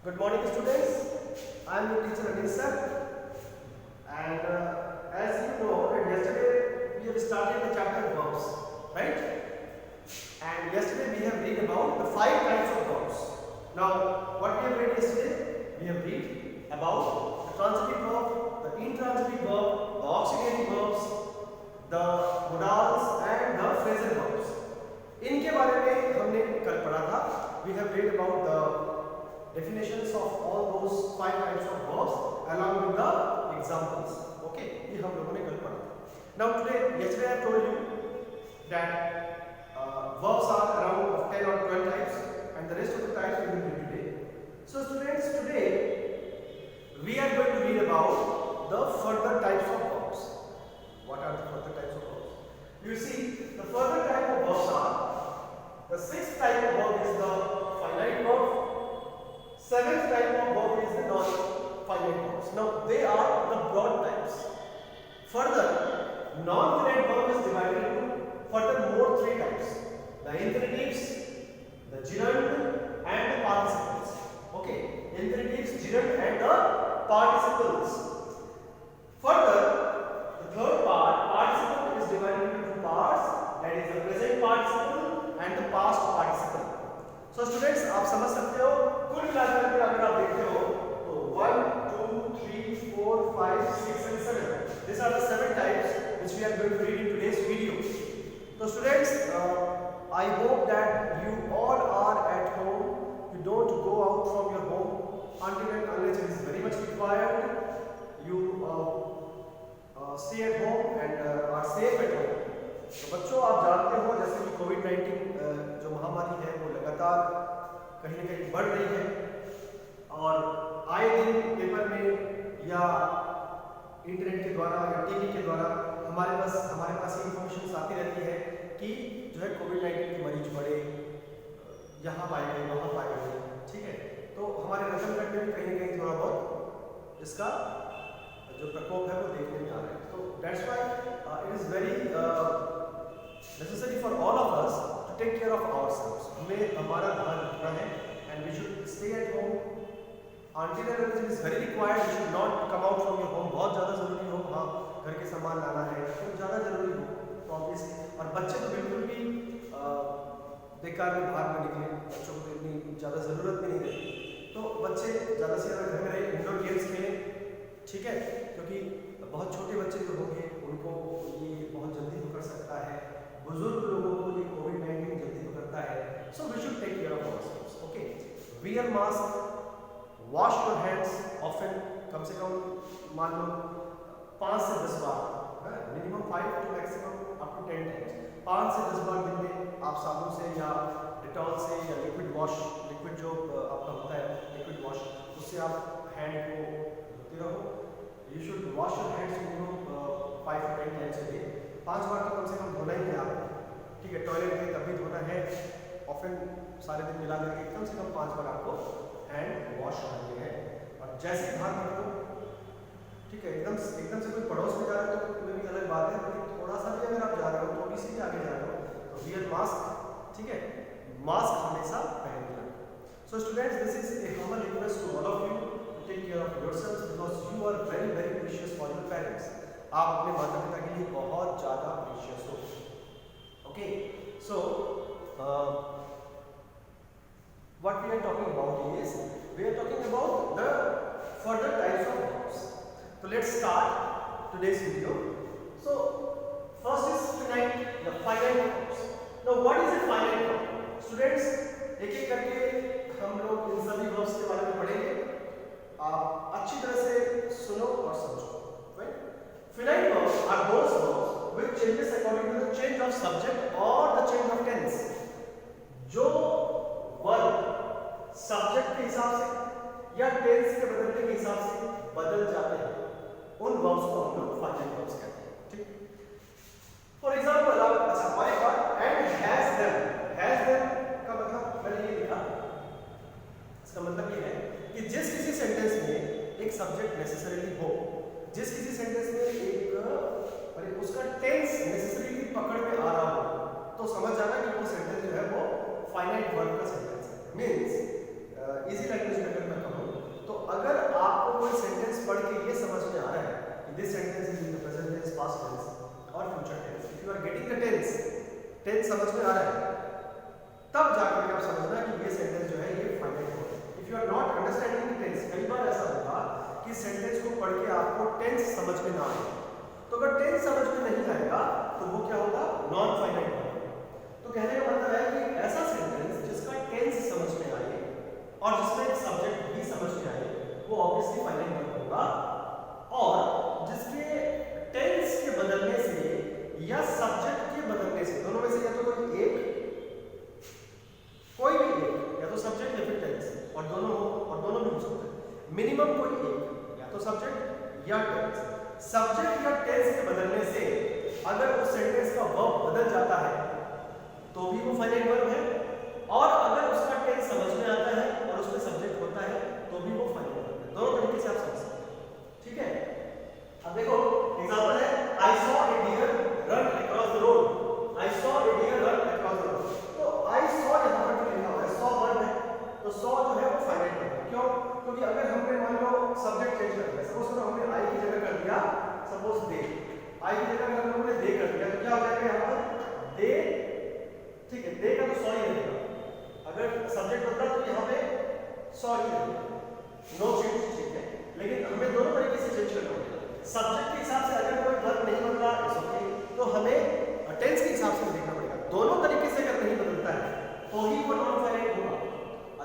Good morning, students. I am your teacher Anil sir. And as you know, that yesterday we have started the chapter verbs, right? And yesterday we have read about the 5 types of verbs. Now, what we have read yesterday? We have read about the transitive verb, the intransitive verb, the auxiliary verbs, the modals and the phrasal verbs. इनके बारे में हमने कल पढ़ा था. We have read about the definitions of all those 5 types of verbs along with the examples. Okay, ये हम लोगों ने कल पढ़ा था. Now today, yesterday I told you that verbs are around of 10 or 12 types, and the rest of the types we will read today. So students, today we are going to read about the further types of verbs. What are the further types of verbs? You see, the further type of verbs are, the 6th type of verb is the finite verb. 7th type of verb is the non-finite verbs. Now they are the broad types. Further, non-finite verb is divided into furthermore 3 types: the infinitives, the gerund, and the participles. Okay, infinitives, gerund, and the participles. Further, the third part, participle, is divided into 2 parts. That is the present participle and the past participle. So students, आप समझ सकते हो, कुल मिलाकर के अगर आप देखते हो तो 1, 2, 3, 4, 5, 6 and 7. These are the 7 types which we are going to read in today's video. So students, I hope that you all are at home. You don't go out from your home until and unless it is very much required. You stay at home and are safe at home. तो बच्चों, आप जानते हो जैसे कि कोविड-19 जो महामारी है वो लगातार कहीं न कहीं बढ़ रही है, और आए दिन पेपर में या इंटरनेट के द्वारा या टीवी के द्वारा हमारे पास इंफॉर्मेशन आती रहती है कि जो है कोविड-19 के मरीज बढ़े, यहाँ पाए गए, वहाँ पाए गए. ठीक है, तो हमारे नजरगढ़ में भी कहीं न कहीं थोड़ा बहुत इसका जो प्रकोप है वो देखने में आ रहा है. तो that's why it is very necessary for all of us to take care of ourselves. हमें हमारा ध्यान रखना है, and we should stay at home until and unless it is very required. You should not come out from your home. बहुत ज़्यादा ज़रूरी हो, हाँ, घर के सामान लाना है तो ज़्यादा ज़रूरी हो तो ऑब्वियसली. और बच्चे तो बिल्कुल भी बेकार में बाहर में निकले, बच्चों को तो इतनी ज़्यादा ज़रूरत भी नहीं रहती. तो बच्चे ज़्यादा से ज़्यादा घर में रहे, इंडोर गेम्स खेलें. ठीक है, क्योंकि बहुत छोटे बच्चे जो होंगे उनको ये बहुत जल्दी पकड़ सकता है, बुजुर्ग लोगों को ये कोविड-19 जल्दी पकड़ता है. So we should take care of ourselves. Okay, wear mask, wash your hands often. कम से कम मान लो 5 से 10 बार, minimum 5 to maximum up to 10 times, 5 से 10 बार दिन में आप साबुन से या डिटॉल से या लिक्विड वॉश, लिक्विड जो आपका होता है लिक्विड वॉश, उससे आप हैंड को धोते रहो. You should wash your hands minimum 5 to 10 times a day. 5 बार तो कम से कम धोना ही है आप. ठीक है, टॉयलेट में तब भी धोना है, ऑफन सारे दिन मिला करके कम से कम 5 बार आपको हैंड वॉश करनी है. और जैसे बाहर निकलो, ठीक है, एकदम से कोई पड़ोस में जा रहे हो तो भी अलग बात है, लेकिन थोड़ा सा भी अगर आप जा रहे हो, थोड़ी सी भी आगे जा रहे हो तो वियर मास्क. ठीक है, मास्क हमेशा पहन के रखो. So students, this is a humble request to all of you to take care of yourselves because you are very very precious for your parents. आप अपने माता पिता के लिए बहुत ज़्यादा प्रीशियस हो. Okay, so what we are talking about is we are talking about the further types of verbs. So let's start today's video. So first is finite, the finite verbs. Now what is a finite verb? Students, एक एक करके हम लोग इन सभी verbs के बारे में पढ़ेंगे. आप अच्छी तरह से सुनो और समझो. Right? Finite verbs are those verbs which changes according to the change of subject or the change of tense. जो वर्ब सब्जेक्ट के हिसाब से या टेंस के बदलने के हिसाब से बदल जाते हैं, उन वर्ब्स को हम लोग फाइनाइट वर्ब्स कहते हैं. ठीक, फॉर एग्जांपल आप अच्छा पढ़ेगा एंड हैज देम का मतलब मैंने ये लिखा, इसका मतलब ये है कि जिस किसी सेंटेंस में एक सब्जेक्ट नेसेसरीली हो, जिस किसी सेंटेंस में एक उसका टेंस नेसेसरीली पकड़ में आ रहा हो, तो समझ जाना कि वो सेंटेंस जो है वो फाइनाइट वर्ब का सेंटेंस है. मींस इजी लैंग्वेज में अगर मैं कहूँ पढ़ के ये समझ में आ रहा है कि this sentence is in the present tense, past tense और future tense, if you are getting the tense समझ में आ रहा है, तब जाकर के आप समझना कि ये सेंटेंस जो है ये फाइनाइट है। If you are not understanding the tense, कई बार ऐसा होगा कि सेंटेंस को पढ़ के आपको टेंस समझ में ना आए, तो अगर टेंस समझ में नहीं आएगा तो वो क्या होगा, नॉन फाइनाइट होगा। तो कहने का मतलब है कि ऐसा सेंटेंस जिसका टेंस समझ में आए और जिसमें सब्जेक्ट भी समझ में आए वो ऑब्वियसली फाइनाइट वर्ब होगा, और जिसके टेंस के बदलने से या सब्जेक्ट के बदलने से, दोनों में से या तो कोई एक, कोई भी एक, या तो सब्जेक्ट या फिर टेंस, और दोनों भी हो सकते हैं, मिनिमम कोई एक, या तो सब्जेक्ट या टेंस। सब्जेक्ट या टेंस के बदलने से अगर उस सेंटेंस का वर्ब बदल जाता है तो भी वो फाइनाइट वर्ब है, और अगर उसका टेंस समझ में आता है और उसमें सब्जेक्ट होता है तो भी वो फाइनाइट वर्ब है। दोनों तरीके से आप समझ सकते हैं, ठीक है। अब देखो एग्जांपल है, I saw a deer run across the road, I saw a deer run across the road. तो आई सॉ यहां पर जो लिखा हुआ है सॉ वर्ब है, तो सॉ जो है वो फाइनाइट वर्ब है। क्यों? क्योंकि अगर हमने मान लो सब्जेक्ट चेंज कर दिया, सपोज करो हमने आई की जगह कर दिया सपोज दे, आई की जगह हम लोगों ने दे कर दिया, तो क्या हो जाएगा यहां पर दे, ठीक है, दे का तो सॉ ही रहेगा, अगर सब्जेक्ट बदला तो यहाँ पे सॉ ही रहेगा, नो चेंज, ठीक है। लेकिन हमें दोनों तरीके से चेंज करना होगा, सब्जेक्ट के हिसाब से अगर कोई वर्ब नहीं बदला तो हमें टेंस के हिसाब से देखना पड़ेगा। दोनों तरीके से अगर नहीं बदलता है तो ही वो नॉन फाइनाइट होगा,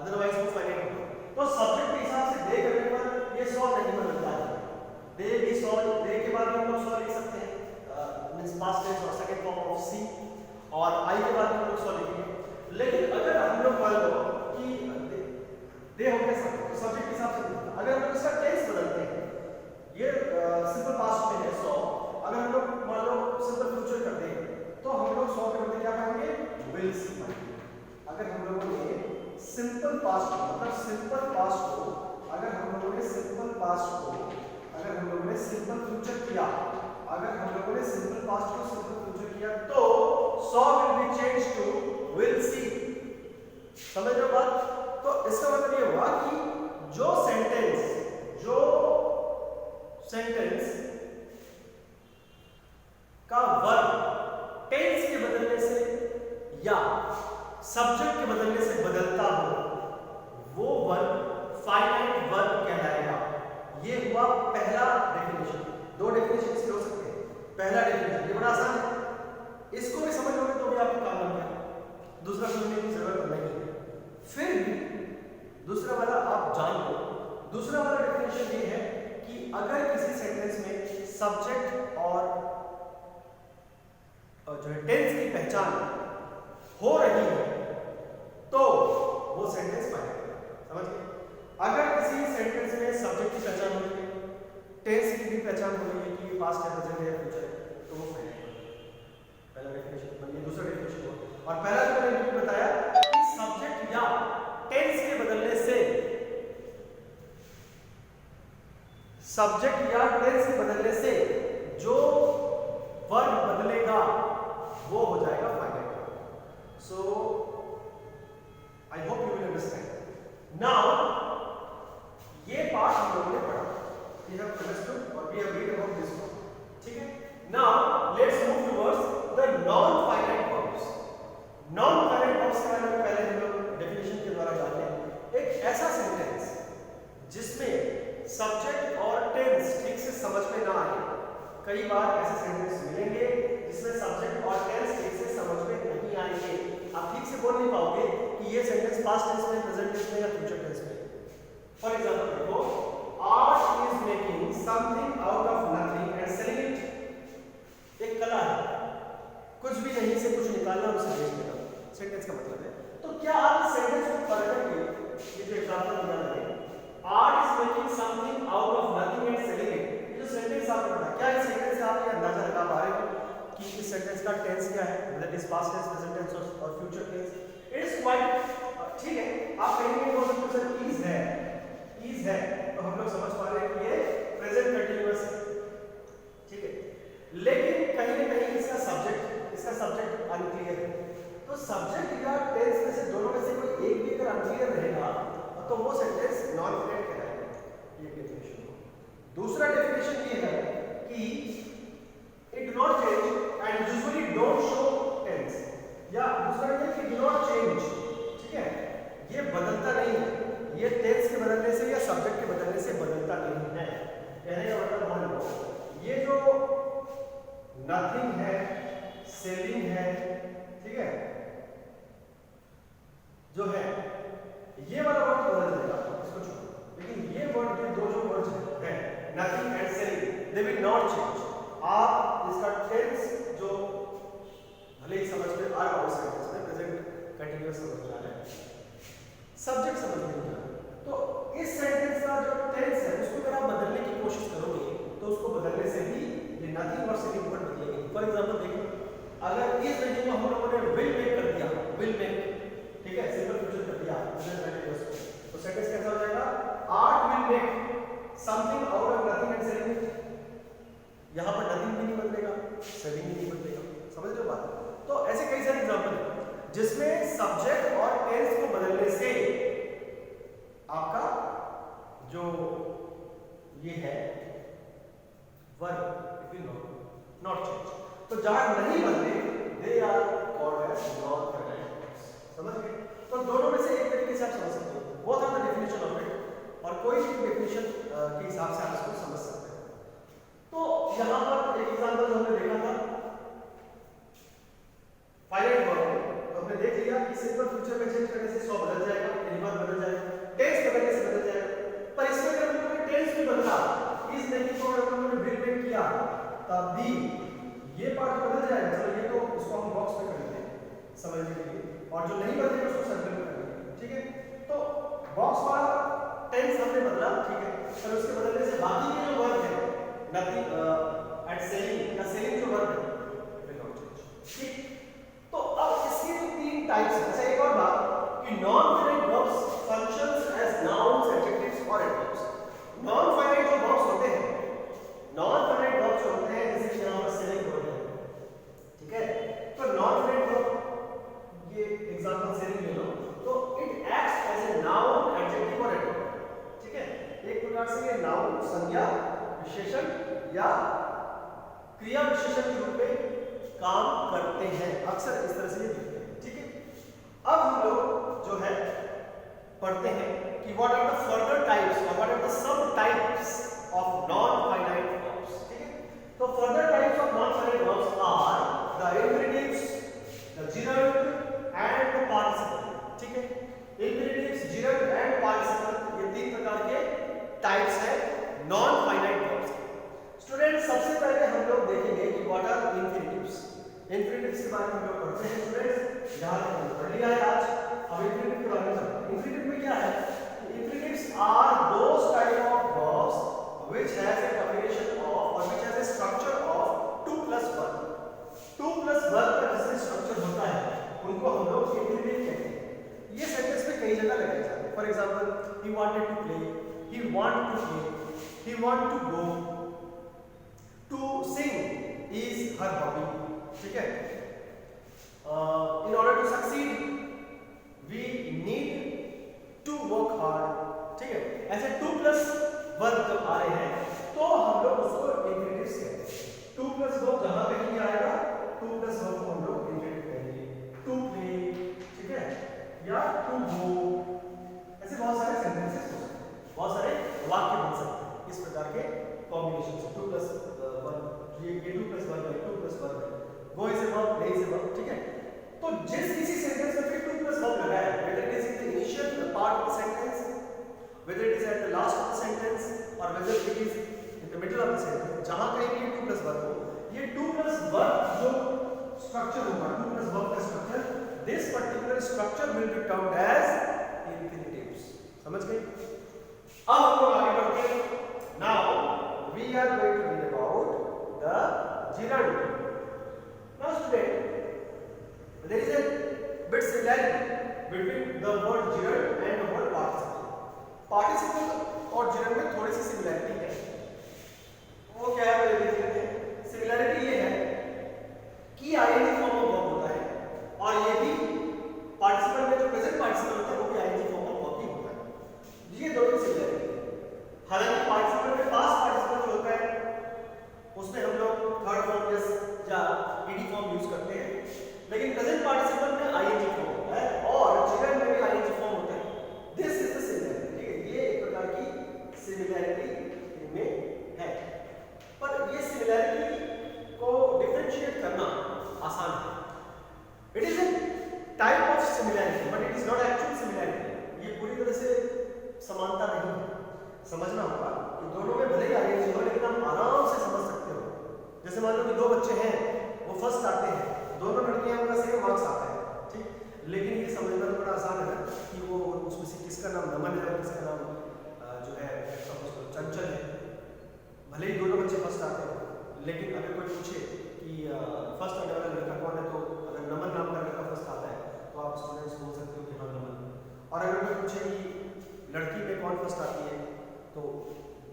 अदरवाइज वो फाइनाइट होगा। तो सब्जेक्ट के हिसाब से दे करने पर ये सॉ नहीं बदलता है, दे भी सॉ, दे के बाद हम लोग सॉ लिख सकते हैं, मींस पास्ट टेंस और सेकंड फॉर्म ऑफ सी, और आई के बाद हम लोग सॉ लिखेंगे। लेकिन अगर हम लोग मान लो कि दे हो गया सब्जेक्ट, तो सब्जेक्ट के हिसाब से नहीं, अगर हम लोग इसका टेंस बदलते हैं, ये सिंपल पास्ट में है सॉ, अगर हम लोग मान लो सिंपल फ्यूचर कर दें तो हम लोग सॉ के बदले क्या करेंगे, विल सी करेंगे। अगर हम लोगों ने सिंपल पास्ट मतलब सिंपल पास्ट को, अगर हम लोगों ने सिंपल पास्ट को, अगर हम लोगों ने सिंपल फ्यूचर किया, अगर हम लोगों ने सिंपल पास्ट को सिंपल फ्यूचर किया तो saw will be change to will see. समझ रहे हो बात? तो इसका मतलब ये हुआ कि जो सेंटेंस का वर्ब टेंस के बदलने से या सब्जेक्ट के बदलने से बदलता हो वो वर्ब फाइनाइट वर्ब कहलाएगा। ये हुआ पहला डेफिनेशन। दो डेफिनेशन इसके हो सकते हैं। पहला डेफिनेशन ये बड़ा आसान है, इसको भी समझ लोगे तो भी आपको काम बन गया, दूसरा समझने की जरूरत नहीं है। फिर भी दूसरा वाला आप जान लो। दूसरा वाला डेफिनेशन ये है कि अगर किसी सेंटेंस में सब्जेक्ट और जो है टेंस की पहचान हो रही है तो वो सेंटेंस फाइनाइट है। समझ गए? अगर किसी सेंटेंस में सब्जेक्ट की पहचान हो रही है, टेंस की भी पहचान हो रही है कि पास्ट है, प्रेजेंट है या फ्यूचर है, तो वो फाइनाइट है। पहला डेफिनेशन बन गया। दूसरा डेफिनेशन हुआ, और पहला जो मैंने बताया कि सब्जेक्ट या टेंस के बदलने से, सब्जेक्ट या टेंस के बदलने से जो वर्ब बदलेगा वो हो जाएगा finite. So I hope you will understand. Now ये पार्ट हम लोगों ने पढ़ा, वी हैव अंडरस्टूड और we have read about this one, ठीक है। Now let's move towards the non finite verbs. Non finite verbs का हम पहले हम लोग डेफिनेशन के द्वारा जान लें। एक ऐसा सेंटेंस जिसमें सब्जेक्ट और टेंस ठीक से समझ में ना आए। कई बार ऐसे सेंटेंस मिलेंगे जिसमें सब्जेक्ट और टेंस ठीक से समझ में नहीं आएंगे। आप ठीक से बोल नहीं पाओगे कि ये सेंटेंस पास्ट टेंस में, प्रेजेंट टेंस में या फ्यूचर टेंस में। फॉर एग्जांपल देखो, art is making something out of nothing and selling it. एक कला है, कुछ भी नहीं से कुछ निकालना और उसे बेच देना, सेंटेंस का मतलब है। तो क्या आप इस सेंटेंस को पढ़ करके ये जो एग्जांपल दिया है, art is making something out of nothing and selling it, ये जो सेंटेंस आपने पढ़ा, क्या इस सेंटेंस से आप ये अंदाजा लगा पा रहे हो कि इस सेंटेंस का टेंस क्या है, that is past tense, present tense और future tense? It is quite ठीक है। आप कहेंगे वो तो सर इज है, तो हम लोग समझ पा रहे हैं कि ये प्रेजेंट कंटीन्यूअस है, ठीक है। लेकिन कहीं ना कहीं इसका सब्जेक्ट अनक्लियर है। तो सब्जेक्ट या टेंस में से दोनों में से कोई एक भी अगर अनक्लियर रहेगा तो वो सेंटेंस नॉन फाइनाइट कहलाएगा। ये डेफिनेशन हो। दूसरा डेफिनेशन ये है कि it do not change and usually don't show tense, या दूसरा ये कि डू नॉट चेंज, ठीक है, ये बदलता नहीं है, ये टेंस के बदलने से या सब्जेक्ट के बदलने से बदलता नहीं है। कहने का मतलब मान लो ये जो नथिंग है, सेलिंग है, ठीक है, जो है ये वाला वर्ड बदल जाएगा, इसको छोड़ो, लेकिन ये वर्ड के दो जो वर्ड्स हैं nothing and selling they will not change. आप इसका टेंस जो भले ही समझ में आ रहा हो सेंटेंस में, प्रेजेंट कंटीन्यूअस समझ में आ रहा है, सब्जेक्ट समझ में नहीं आ रहा, तो इस सेंटेंस का जो टेंस है उसको अगर आप बदलने की कोशिश करोगे तो उसको बदलने से ही ये नथिंग और सेलिंग वर्ड बदलेंगे। फॉर एग्जांपल देखो, अगर इस रीडिंग में हम लोगों ने विल मेक कर दिया, विल मेक, ठीक है, सिंपल फ्यूचर कर दिया तो सेंटेंस कैसा हो जाएगा, art will make something out of nothing and selling. यहां पर नथिंग भी नहीं बदलेगा, सेलिंग भी नहीं बदलेगा, समझ रहे हो बात? तो ऐसे कई सारे एग्जांपल हैं जिसमें सब्जेक्ट और टेंस को बदलने से आपका जो ये है verb it will not change. तो जहां नहीं बदले they are called as non finite, समझ गए? तो दोनों में से एक तरीके से आप समझ सकते हो, both are the definition of it, और कोई भी डेफिनेशन के हिसाब से आप इसको समझ सकते हैं। तो यहां पर एक एग्जांपल जो हमने देखा था फाइनाइट वर्ब, तो हमने देख लिया कि सिंपल फ्यूचर में चेंज करने से 100 बदल जाएगा, एनिमल बदल जाएगा, टेंस बदलने से बदल जाएगा। पर इसमें अगर हम लोगों ने टेंस भी बदला, इस नहीं को अगर हम लोगों ने विल मेक किया, तब भी ये पार्ट बदल जाएगा। चलो ये तो उसको हम बॉक्स में कर लेते हैं समझने के लिए, और जो नहीं बदलेगा उसको सर्कल में कर लेंगे, ठीक है? तो बॉक्स वाला टेंस हमने बदला, ठीक है, पर उसके बदलने से बाकी के जो वर्ब है नथिंग एंड सेलिंग या सेलिंग जो वर्ब है विल नॉट चेंज, ठीक? तो अब इसके जो तीन टाइप्स हैं। अच्छा एक और बात कि non finite verbs functions as nouns, adjectives और एडवर्ब्स। नॉन फाइनाइट जो वर्ब्स होते हैं, नॉन फाइनाइट वर्ब्स होते हैं जैसे कि यहां पर सेलिंग वर्ब है, ठीक है? तो नॉन फाइनाइट वर्ब, ये एग्जांपल सेलिंग ले लो, तो it acts as a noun, adjective और एडवर्ब, ठीक है? एक प्रकार से ये नाउन संज्ञा, विशेषण या क्रिया विशेषण के रूप में काम करते हैं, अक्सर इस तरह से ये दिखते हैं, ठीक है? अब हम लोग जो है पढ़ते हैं कि what are the further types और what are the sub types of non finite verbs, ठीक है? तो further types of non finite verbs are the infinitives, the gerund and the participle, ठीक है? इंफिनिटिव्स, gerund एंड पार्टिसिपल, ये तीन प्रकार के टाइप्स हैं नॉन फाइनाइट वर्ब्स। स्टूडेंट्स सबसे पहले हम लोग देखेंगे कि व्हाट आर इंफिनिटिव्स। इंफिनिटिव्स के बारे में हम लोग पढ़ते हैं स्टूडेंट्स, यहां तक हमने पढ़ लिया है आज। अब इंफिनिटिव के बारे में पढ़ते हैं। इंफिनिटिव में क्या है? Infinitives are those type of verbs which has a combination of or which has a structure of 2 plus 1। 2 plus 1 का जिसमें स्ट्रक्चर होता है उनको हम लोग इंफिनिटिव कहते हैं। ये सेंटेंस में कई जगह लगाए जाते हैं। For example, he wanted to play, he want to play, he want to go, to sing is her hobby, ठीक है? In order to succeed we need to work hard, ठीक है? ऐसे 2 प्लस वर्ब जब आ रहे हैं तो हम लोग उसको इंफिनिटिव्स कहते हैं। 2 प्लस वर्ब जहां पे भी आएगा 2 प्लस वर्ब को हम लोग इंफिनिटिव कहेंगे। टू प्ले, ठीक है, या टू गो, ऐसे बहुत सारे सेंटेंसेस हो सकते हैं, बहुत सारे वाक्य बन सकते हैं इस प्रकार के कॉम्बिनेशन से। 2 प्लस 1, ये 2 प्लस 1 है, 2 प्लस 1 है, go is a verb, play is a verb, ठीक है? तो जिस किसी सेंटेंस में फिर 2 प्लस वर्ब लगा है, whether it is in the initial part of the sentence, whether it is at the last of the sentence or whether it is in the middle of the sentence, जहां कहीं भी 2 plus verb हो, ये 2 plus verb जो structure होगा, 2 plus verb का structure, this particular structure will be termed as infinitives। समझ गए? अब हम लोग आगे बढ़ते हैं। Now we are going to read about the gerund। Now student, there is a bit similarity between the word gerund and the word participle। participle और gerund में थोड़ी सी सिमिलैरिटी है। वो क्या है पहले देख लेते हैं। सिमिलैरिटी ये है कि आईएनजी फॉर्म ऑफ वर्ब होता है और ये भी पार्टिसिपल में जो प्रेजेंट पार्टिसिपल होता है वो भी आईएनजी फॉर्म ऑफ वर्ब ही होता है। ये दोनों सिमिलैरिटी है। हालांकि पार्टिसिपल में पास्ट पार्टिसिपल समानता नहीं है। समझना होगा कि दोनों में भले ही आईएनजी हो लेकिन आप आराम से समझ सकते हो। जैसे मान लो कि दो बच्चे हैं, वो फर्स्ट आते हैं, दोनों लड़कियां उनका सेम मार्क्स आता है, ठीक, लेकिन ये समझना तो बड़ा आसान है ना कि वो उसमें से किसका नाम नमन है और किसका नाम जो है चंचल है। भले ही दोनों बच्चे फर्स्ट आते हैं, लेकिन अगर कोई पूछे कि फर्स्ट आने वाला लड़का कौन है, तो अगर नमन नाम का लड़का फर्स्ट आता है तो आप स्टूडेंट्स बोल सकते हो कि हाँ नमन। और अगर कोई पूछे कि लड़की में कौन फर्स्ट आती है तो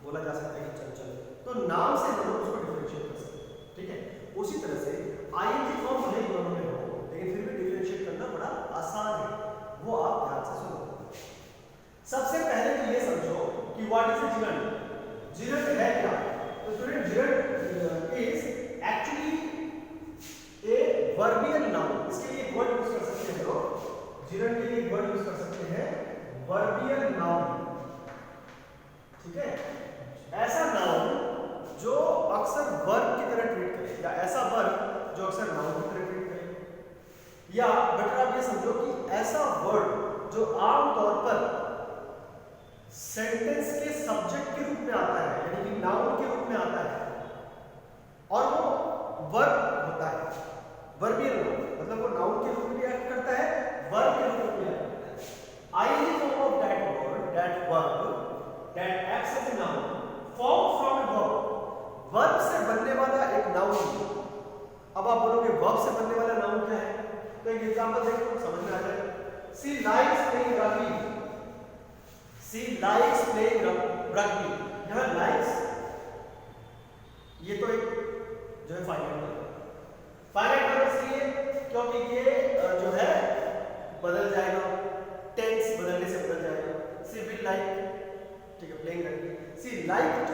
बोला जा सकता है कि चंचल। तो नाम से हम लोग उसको डिफरेंशिएट कर सकते हैं, ठीक है। उसी तरह से आईएनजी फॉर्म भले ही दोनों में हो लेकिन फिर भी डिफरेंशिएट करना बड़ा आसान है, वो आप ध्यान से सुनो। सबसे पहले तो ये समझो कि what is a gerund. Gerund है क्या? तो student gerund is actually a verbal noun. इसके लिए एक वर्ड यूज कर सकते हैं लोग, जिरंड के लिए एक वर्ड यूज कर सकते हैं वर्बियल नाउन, ठीक है। ऐसा नाउन जो अक्सर वर्ब की तरह ट्रीट करे, या ऐसा वर्ब जो अक्सर नाउन की तरह ट्रीट करे, या बेटर आप ये समझो कि ऐसा वर्ड जो आमतौर पर सेंटेंस के सब्जेक्ट के रूप में आता है, यानी कि नाउन के रूप में आता है और वो वर्ब होता है। वर्बियल नाउन मतलब वो नाउन के रूप में एक्ट करता है, वर्ब के रूप में एक्ट करता है। ING form of that word, that verb that acts as a noun formed from a verb। Verb से बनने वाला एक नाउन। अब आप बोलोगे वर्ब से बनने वाला नाउन क्या है, तो एक एग्जांपल देखो समझ में आ जाएगा। सी लाइक्स प्लेइंग रग्बी। सी लाइक्स प्लेइंग रग्बी। यहां लाइक्स ये तो एक जो है फाइनाइट वर्ब है। फाइनाइट वर्ब इसलिए क्योंकि ये जो है बदल जाएगा, टेंस बदलने से बदल जाएगा। सी विल लाइक, ठीक है, प्लेइंग रग्बी। सी लाइक्ड,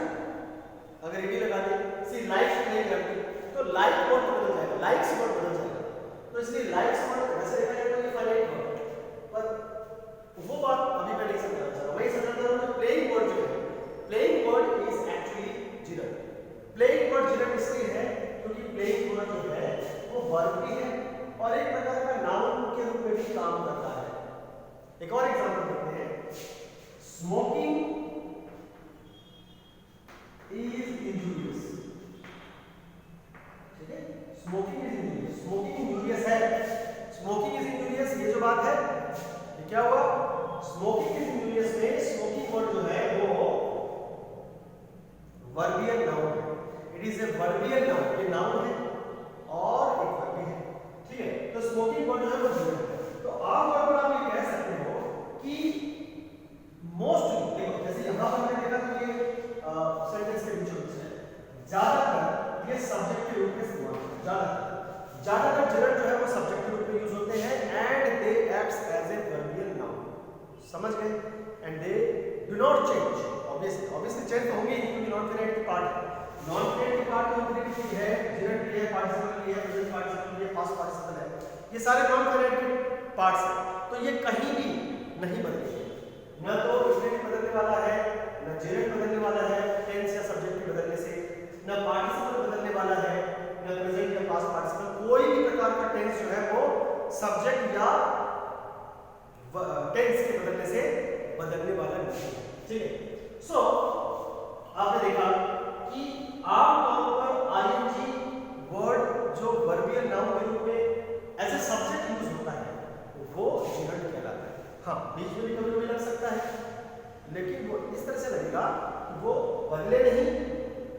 अगर ये लगा दे सी लाइक्स प्लेइंग रग्बी तो लाइक वर्ड बदल जाएगा, लाइक्स वर्ड बदल जाएगा। तो इसलिए लाइक्स वर्ड वैसे देखा जाए तो ये फाइनाइट वर्ड, पर वो बात अभी मैं नहीं समझाना चाह रहा। वही समझाना हूं कि प्लेइंग वर्ड जो है, playing word is actually gerund. Playing word gerund इसलिए है क्योंकि प्लेइंग वर्ड जो है वो वर्ब भी है और एक प्रकार का नाउन के रूप में भी काम करता है। एक और एग्जांपल देखते हैं। स्मोकिंग is injurious, ठीक है। Smoking is injurious, smoking injurious है। स्मोकिंग इज इंजूरियस ये जो बात है, ये क्या हुआ? स्मोकिंग इज इंजूरियस में स्मोकिंग वर्ड जो है वो वर्बियल नाउन है। It is a verbal noun, ये नाउन है और एक वर्ब भी है, ठीक है। तो स्मोकिंग वर्ड जो है वो जिरंड है। तो आमतौर पर आप ये कह सकते हो कि मोस्टली देखो, जैसे यहां पर मैंने देखा तो ये सेंटेंस के बीच में ज्यादातर ये सब्जेक्ट के रूप में इस्तेमाल होता है। ज्यादातर जिरंड जो है वो सब्जेक्ट के रूप में यूज होते हैं and they acts as a verbal noun. समझ गए? And they do not change. Obviously change तो होंगे ही क्योंकि नॉन फिनाइट पार्ट है। नॉन फिनाइट पार्ट तो इंफिनिटिव है, जिरंड भी है, पार्टिसिपल भी है, प्रेजेंट पार्टिसिपल भी है, पास्ट पार्टिसिपल है, ये सारे नॉन फिनाइट पार्ट्स हैं। तो ये कहीं भी नहीं बदलेंगे, ना तो इंफिनिटिव बदलने वाला है, ना जिरंड बदलने वाला है टेंस या सब्जेक्ट के बदलने से, ना पार्टिसिपल बदलने वाला है, ना प्रेजेंट या पास्ट पार्टिसिपल। कोई भी प्रकार का टेंस जो है वो सब्जेक्ट या टेंस के बदलने से बदलने वाला नहीं है, ठीक है। सो आपने देखा कि आमतौर पर आईएनजी वर्ड जो वर्बियल नाउन के रूप में एज ए सब्जेक्ट यूज होता है वो जिरंड कहलाता है। हाँ, बीच में भी कभी-कभी लग सकता है, लेकिन वो इस तरह से लगेगा कि वो बदले नहीं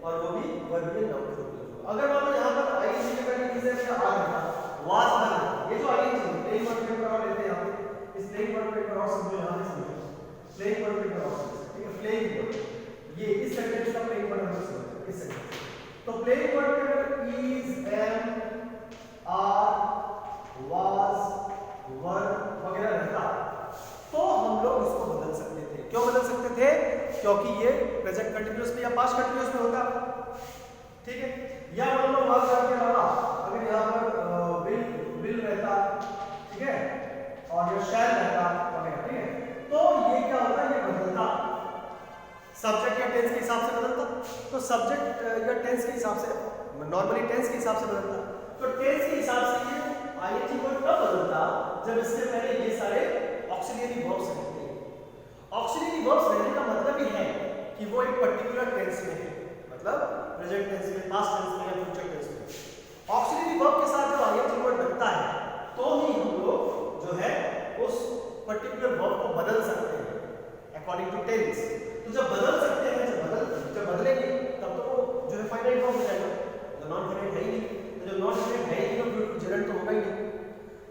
और वो भी वर्बियल नाउन के रूप में। अगर मान लो यहाँ पर आईएनजी के पहले किसी से आ रहा वाज बन, ये जो आईएनजी प्लेइंग वर्ड पे और लेते हैं यहाँ पे, इस प्लेइंग वर्ड पे और समझो, यहाँ पे समझो प्लेइंग वर्ड पे और, ठीक है। प्लेइंग वर्ड ये इस सेंटेंस का प्लेइंग वर्ड हम समझो, इस सेंटेंस तो प्लेइंग वर्ड पे इज, एम, आर, वाज, वर वगैरह रहता तो हम लोग इसको बदल सकते थे। क्यों बदल सकते थे? क्योंकि ये प्रेजेंट कंटीन्यूअस में या पास्ट कंटीन्यूअस में होता, ठीक है। या मान लो वाज के अलावा अगर यहाँ पर विल रहता, ठीक है, और ये शैल रहता वगैरह, ठीक है, तो ये क्या होता है, ये बदलता, सब्जेक्ट या टेंस के हिसाब से बदलता। तो सब्जेक्ट या टेंस के हिसाब से, नॉर्मली टेंस के हिसाब से बदलता, तो टेंस के हिसाब से ये आईएनजी वर्ड कब बदलता? जब इससे पहले ये सारे ऑक्सिलियरी वर्ब्स रहते हैं। ऑक्सिलरी वर्ब्स रहने का मतलब ही है कि वो एक पर्टिकुलर टेंस में है, मतलब प्रेजेंट टेंस में, पास्ट टेंस में या फ्यूचर टेंस में। ऑक्सिलरी वर्ब के साथ जब आईएनजी वर्ड लगता है तो ही हम लोग जो है उस पर्टिकुलर वर्ब को बदल सकते हैं अकॉर्डिंग टू टेंस। तो जब बदल सकते हैं, जब बदलेंगे तब तो वो जो है फाइनाइट वर्ब हो जाएगा, तो नॉन फाइनाइट है ही नहीं। तो जब नॉन फाइनाइट है ही नहीं तो जेरंड तो होगा ही नहीं।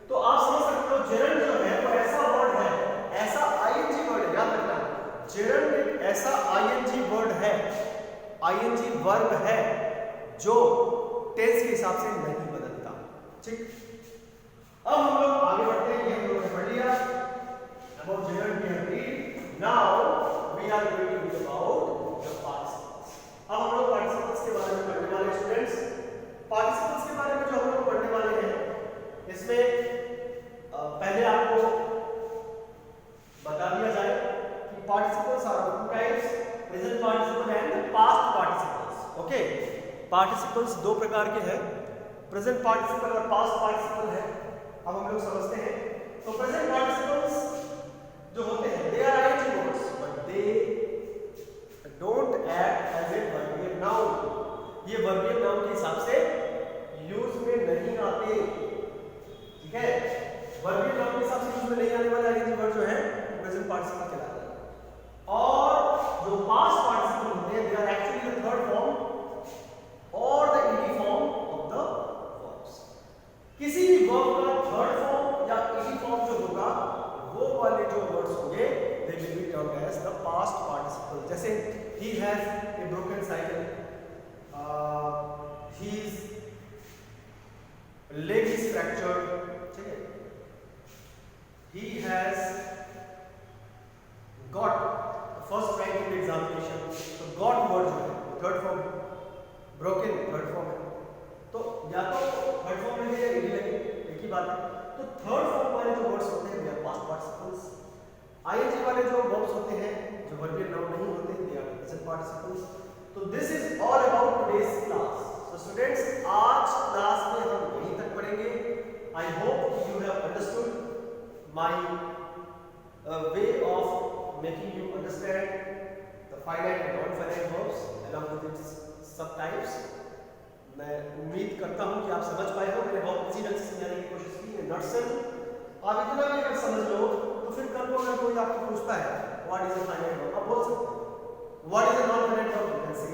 तो आप समझ सकते हो जेरंड जो है वो ऐसा वर्ड है, ऐसा आईएनजी वर्ड है, याद रखना जेरंड एक ऐसा आईएनजी वर्ड है, आईएनजी वर्ब है जो टेंस के हिसाब से नहीं बदलता। ठीक, अब हम लोग आगे बढ़ते हैं। ये हम लोगों ने पढ़ लिया about gerund we have read. Now we are going to talk about the participles. अब हम लोग पार्टिसिपल्स के बारे में पढ़ने वाले हैं स्टूडेंट्स। पार्टिसिपल्स के बारे में जो हम लोग पढ़ने वाले हैं इसमें पहले आपको बता दिया जाए कि participles are two types, present participle and past participles. Okay, participles दो प्रकार के हैं, प्रेजेंट पार्टिसिपल और पास्ट पार्टिसिपल है। अब हम लोग समझते हैं। तो प्रेजेंट पार्टिसिपल्स जो होते हैं they are ING words but they don't act as a verbal noun. ये वर्बियल नाउन के हिसाब से यूज में नहीं आते। ठीक है, वर्बियल नाउन के हिसाब से यूज में नहीं आने वाले आईएनजी वर्ड जो है प्रेजेंट पार्टिसिपल कहलाते हैं। और जो पास्ट पार्टिसिपल होते हैं they are actually the third form और the ED form of the verbs. किसी भी वर्ब का थर्ड फॉर्म या ईडी फॉर्म जो होगा वो वाले जो वर्ड्स होंगे they will be termed as the past participle. जैसे ही has a broken cycle, his leg is fractured, ठीक है, he has got first rank in the examination। तो got word जो है third form, broken third form है, तो या तो थर्ड फॉर्म में या ईडी लगे, एक ही बात है। तो थर्ड फॉर्म वाले जो वर्ड्स होते हैं they are past participles. ING वाले जो वर्ब्स होते हैं जो वर्बियल नाउन नहीं होते दे आर प्रेजेंट पार्टिसिपल्स। तो this is all about today's class. So students, आज क्लास में हम यहीं तक पढ़ेंगे। आई hope you have understood my way of making you understand the finite and non finite verbs along with its सब types. मैं उम्मीद करता हूं कि आप समझ पाए हो। मैंने बहुत इजी ढंग से समझाने की कोशिश की है। नॉट आप इतना भी अगर समझ लो तो फिर कल को अगर कोई आपको पूछता है what is a finite verb, आप बोल सकते हो। What is a non finite verb, you can say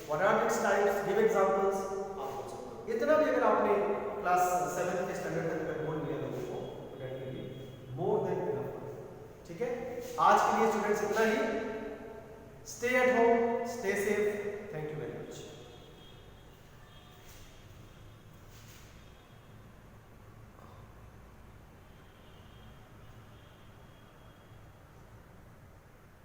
what are its types, give examples, आप बोल सकते हो। इतना भी अगर आपने क्लास 7 के स्टैंडर्ड तक का बोल लिया लोगों को that will be more than enough. ठीक है, आज के लिए स्टूडेंट्स इतना ही। Stay at home, stay safe, thank you very much.